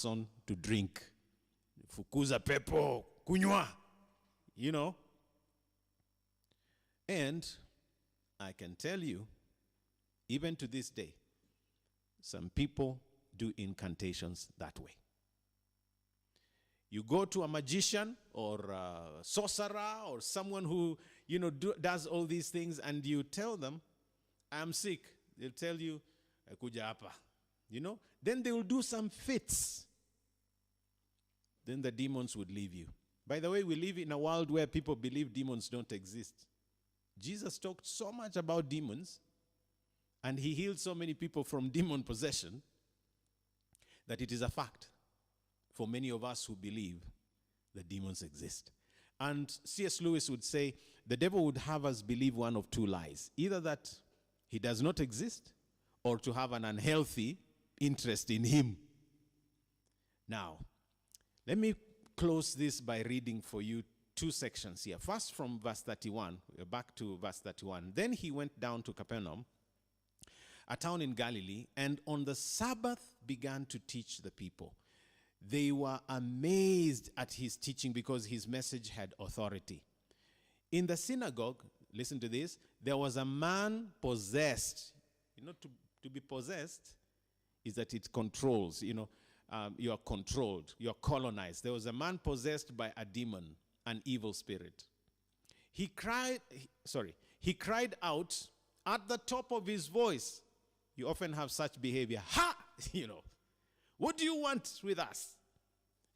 on to drink. Fukuza pepo, kunywa. You know. And I can tell you, even to this day, some people do incantations that way. You go to a magician or a sorcerer or someone who, does all these things, and you tell them, I'm sick. They'll tell you, kuja hapa. Then they will do some fits. Then the demons would leave you. By the way, we live in a world where people believe demons don't exist. Jesus talked so much about demons, and he healed so many people from demon possession, that it is a fact for many of us who believe that demons exist. And C.S. Lewis would say, the devil would have us believe one of two lies. Either that he does not exist, or to have an unhealthy interest in him. Now, let me close this by reading for you two sections here. First from verse 31, we're back to verse 31. Then he went down to Capernaum, a town in Galilee, and on the Sabbath began to teach the people. They were amazed at his teaching because his message had authority. In the synagogue, listen to this, there was a man possessed. To be possessed is that it controls, you are controlled, you are colonized. There was a man possessed by a demon, an evil spirit. He cried out at the top of his voice. You often have such behavior. Ha! What do you want with us?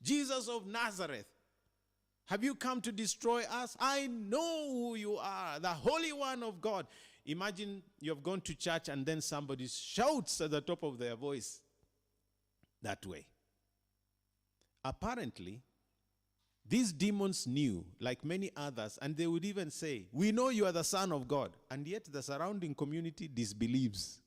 Jesus of Nazareth, have you come to destroy us? I know who you are, the Holy One of God. Imagine you have gone to church and then somebody shouts at the top of their voice that way. Apparently, these demons knew, like many others, and they would even say, we know you are the Son of God. And yet the surrounding community disbelieves.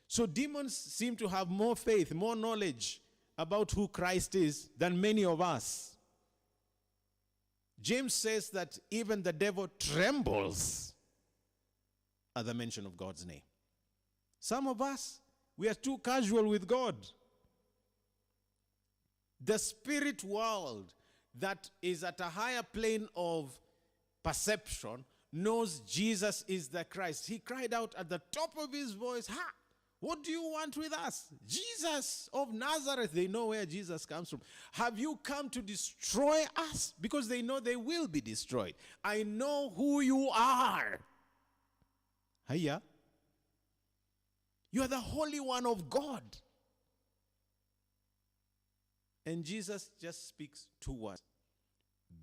So demons seem to have more faith, more knowledge about who Christ is than many of us. James says that even the devil trembles at the mention of God's name. Some of us, we are too casual with God. The spirit world that is at a higher plane of perception knows Jesus is the Christ. He cried out at the top of his voice, ha! What do you want with us? Jesus of Nazareth. They know where Jesus comes from. Have you come to destroy us? Because they know they will be destroyed. I know who you are. Hiya. You are the Holy One of God. And Jesus just speaks two words.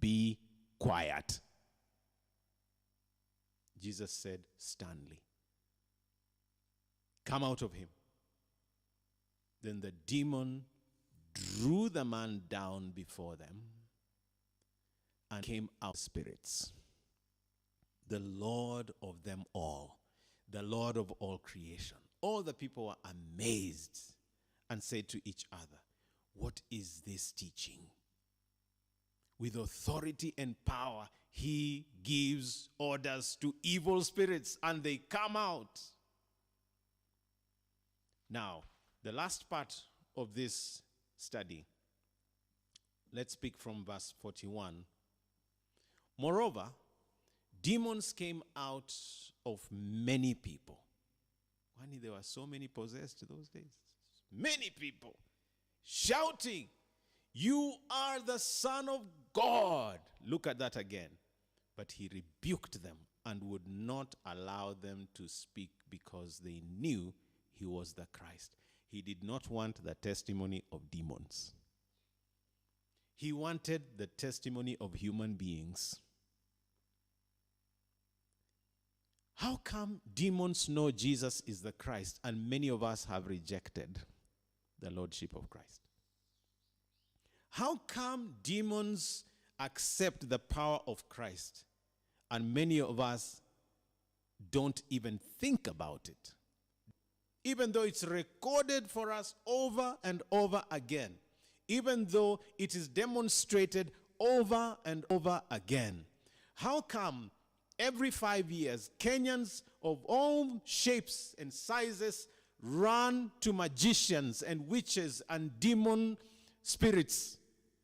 Be quiet. Jesus said sternly, come out of him. Then the demon drew the man down before them and came out spirits. The Lord of them all, the Lord of all creation. All the people were amazed and said to each other, what is this teaching? With authority and power, he gives orders to evil spirits and they come out. Now, the last part of this study, let's speak from verse 41. Moreover, demons came out of many people. There were so many possessed those days. Many people shouting, you are the Son of God. Look at that again. But he rebuked them and would not allow them to speak because they knew he was the Christ. He did not want the testimony of demons. He wanted the testimony of human beings. How come demons know Jesus is the Christ and many of us have rejected the Lordship of Christ? How come demons accept the power of Christ and many of us don't even think about it? Even though it's recorded for us over and over again, even though it is demonstrated over and over again. How come every 5 years, Kenyans of all shapes and sizes run to magicians and witches and demon spirits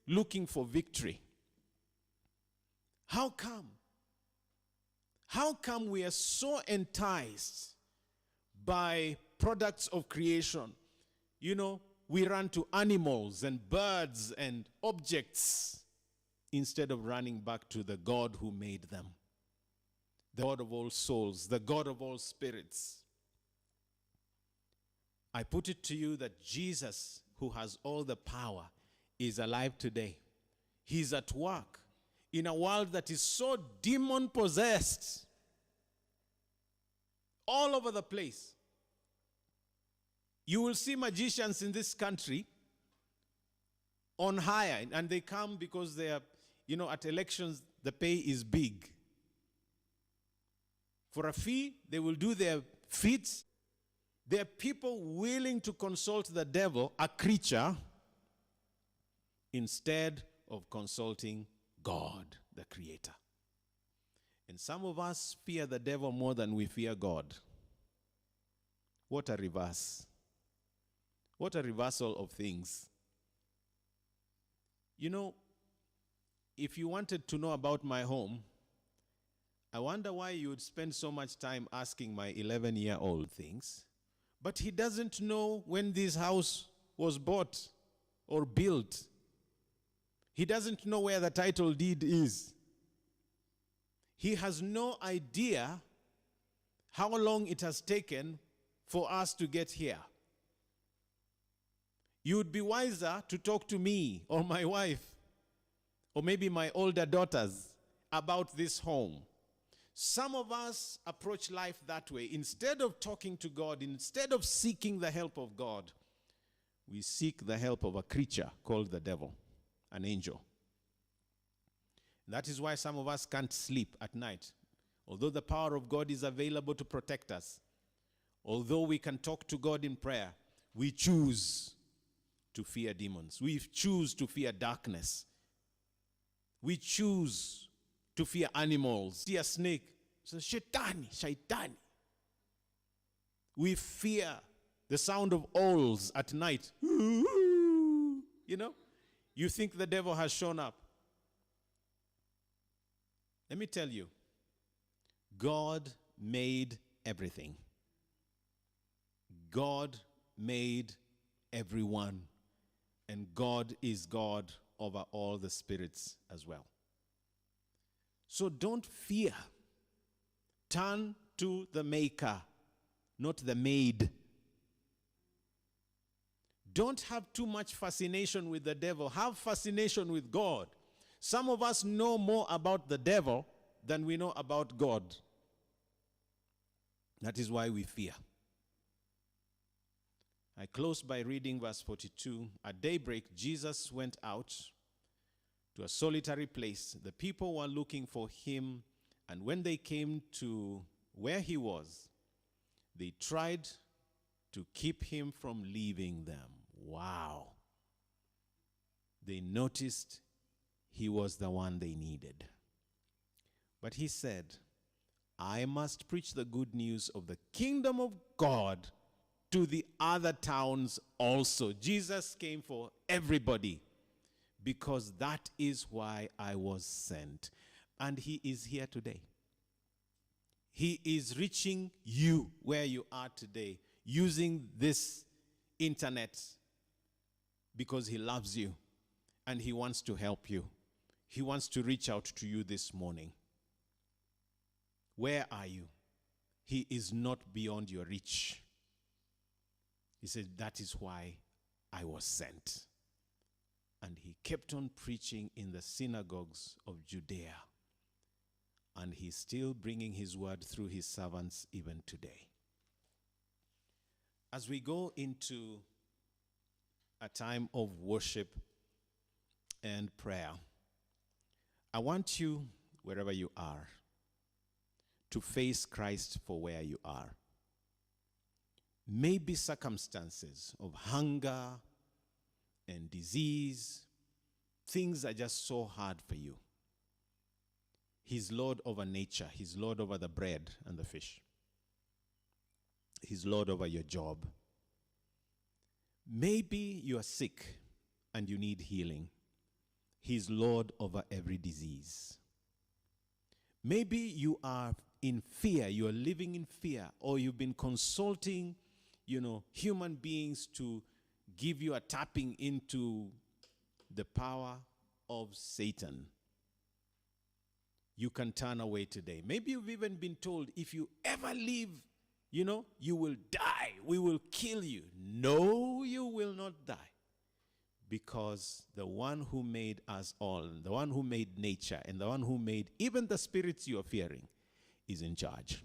looking for victory. How come? How come we are so enticed by products of creation? You know, we run to animals and birds and objects instead of running back to the God who made them, the God of all souls, the God of all spirits. I put it to you that Jesus, who has all the power, is alive today. He's at work in a world that is so demon-possessed all over the place. You will see magicians in this country on hire, and they come because they are, you know, at elections, the pay is big. For a fee, they will do their feats. There are people willing to consult the devil, a creature, instead of consulting God, the Creator. And some of us fear the devil more than we fear God. What a reverse. What a reversal of things. You know, if you wanted to know about my home, I wonder why you would spend so much time asking my 11-year-old things. But he doesn't know when this house was bought or built. He doesn't know where the title deed is. He has no idea how long it has taken for us to get here. You would be wiser to talk to me or my wife or maybe my older daughters about this home. Some of us approach life that way. Instead of talking to God, instead of seeking the help of God, we seek the help of a creature called the devil, an angel. That is why some of us can't sleep at night. Although the power of God is available to protect us, although we can talk to God in prayer, we choose to fear demons. We choose to fear darkness. We choose to fear animals. See a snake, so shaitani. We fear the sound of owls at night. You know, you think the devil has shown up. Let me tell you, God made everything. God made everyone. And God is God over all the spirits as well. So don't fear. Turn to the Maker, not the made. Don't have too much fascination with the devil. Have fascination with God. Some of us know more about the devil than we know about God. That is why we fear. I close by reading verse 42. At daybreak, Jesus went out to a solitary place. The people were looking for him, and when they came to where he was, they tried to keep him from leaving them. Wow. They noticed he was the one they needed. But he said, I must preach the good news of the kingdom of God to the other towns also. Jesus came for everybody because that is why I was sent. And he is here today. He is reaching you where you are today using this internet because he loves you and he wants to help you. He wants to reach out to you this morning. Where are you? He is not beyond your reach. He said, that is why I was sent. And he kept on preaching in the synagogues of Judea. And he's still bringing his word through his servants even today. As we go into a time of worship and prayer, I want you, wherever you are, to face Christ for where you are. Maybe circumstances of hunger and disease, things are just so hard for you. He's Lord over nature. He's Lord over the bread and the fish. He's Lord over your job. Maybe you are sick and you need healing. He's Lord over every disease. Maybe you are in fear, you are living in fear, or you've been consulting, human beings to give you a tapping into the power of Satan. You can turn away today. Maybe you've even been told, if you ever leave, you will die. We will kill you. No, you will not die. Because the one who made us all, the one who made nature, and the one who made even the spirits you are fearing is in charge.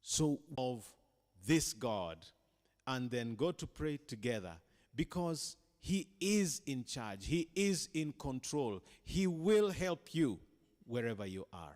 So of this God, and then go to pray together, because he is in charge. He is in control. He will help you wherever you are.